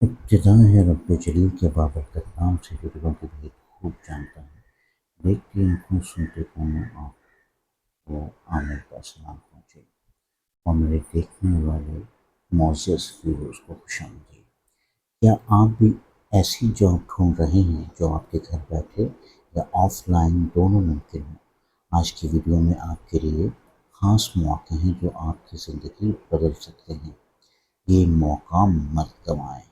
इब्तिदा है रब्बे जलील के बाबरकत नाम से जो दिलों को भी खूब जानता है। देखती आँखों सुनते कानों आँख वो आमिर का सलाम पहुँचे और मेरे देखने वाले मोअज़्ज़ज़ व्यूअर्स को खुशामदीद। क्या आप भी ऐसी जॉब ढूंढ रहे हैं जो आपके घर बैठे या ऑफलाइन दोनों मुमकिन हो? आज की वीडियो में आपके लिए खास मौके हैं जो आपकी ज़िंदगी बदल सकते हैं। ये मौका मत गंवाएं।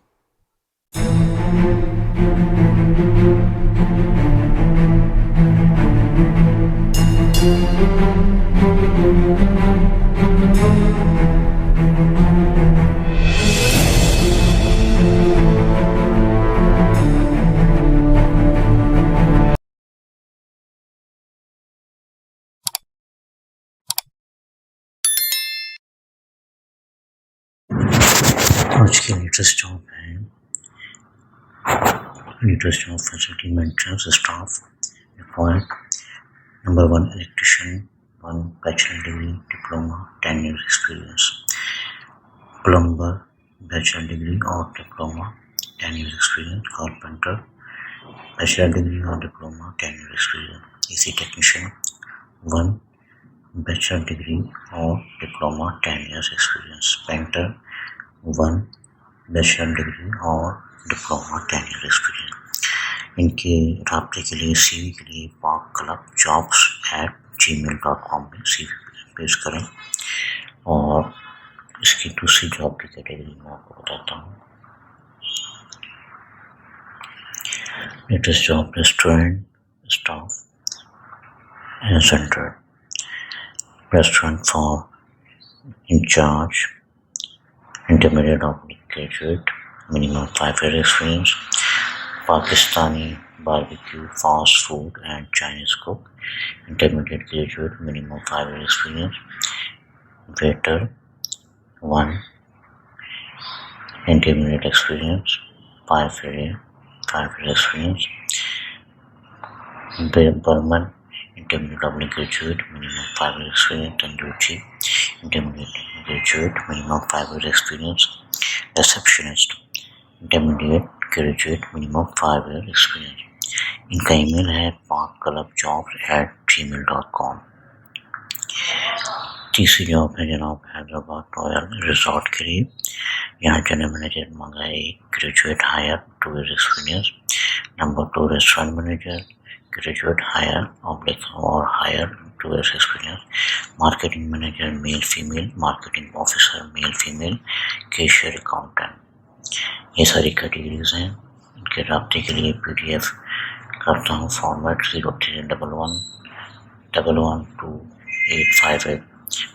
आज की लेटेस्ट जॉब है facility maintenance staff required. Number 1 electrician, 1 bachelor degree diploma 10 years experience. Plumber, bachelor degree or diploma 10 years experience. Carpenter, bachelor degree or diploma 10 years experience. AC technician, 1 bachelor degree or diploma 10 years experience. Painter, 1 bachelor degree or diploma 10 years experience. इनके राब्ते के लिए CV के लिए पाक club jobs@gmail.com में CV पेश करें। और इसकी दूसरी जॉब की कैटेगरी मैं आपको बताता हूँ। Latest job restaurant staff and centre, restaurant for in charge, intermediate or graduate, minimum 5 year experience. Pakistani barbecue, fast food and Chinese cook, intermediate graduate, minimum 5 year experience. Waiter, 1 intermediate experience, 5 year experience. Barman, intermediate or graduate, minimum 5 year experience. Tandoori, intermediate graduate, minimum 5 year experience. Receptionist, intermediate graduate, minimum 5 year experience. इनका email है parkclubjobs@gmail.com। तीसरी job है जनाब Hyderabad royal resort के लिए। यहाँ general manager मांगा है graduate higher 2 years experience. Number 2 restaurant manager graduate higher और higher 2 years experience. Marketing manager male female, marketing officer male female, cashier accountant. ये सारी कैटेगरीज हैं। इनके राब्ते के लिए PDF करता हूँ फॉर्मेट 0311112858।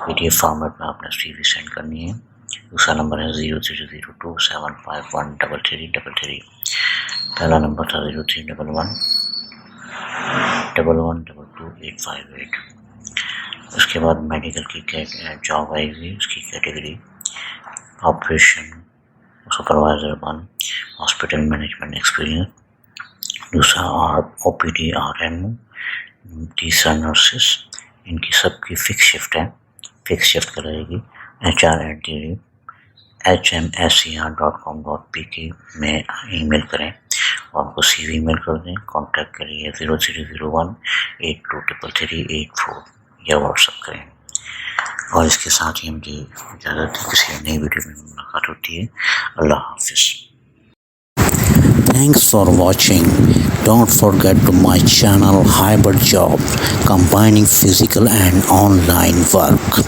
PDF फॉर्मेट में आपने CV सेंड करनी है। दूसरा नंबर है 030275133333। पहला नंबर था 031111222858। उसके बाद मेडिकल की जॉब आएगी। उसकी category operation supervisor 1, hospital management experience. दूसरा OPD RM, तीसरा नर्सेस। इनकी सबकी फिक्स शिफ्ट है, फिक्स शिफ्ट कराएगी। hr@hmser.com.pk में ईमेल करें और हमको CV ईमेल कर दें। कॉन्टैक्ट के लिए 0001823338 या व्हाट्सएप करें। और इसके साथ ही मुझे इजाज़त है, किसी नई वीडियो में मुलाकात होती है। अल्लाह हाफिज़। Thanks for watching. Don't forget to my channel Hyderabad Job, combining physical and online work.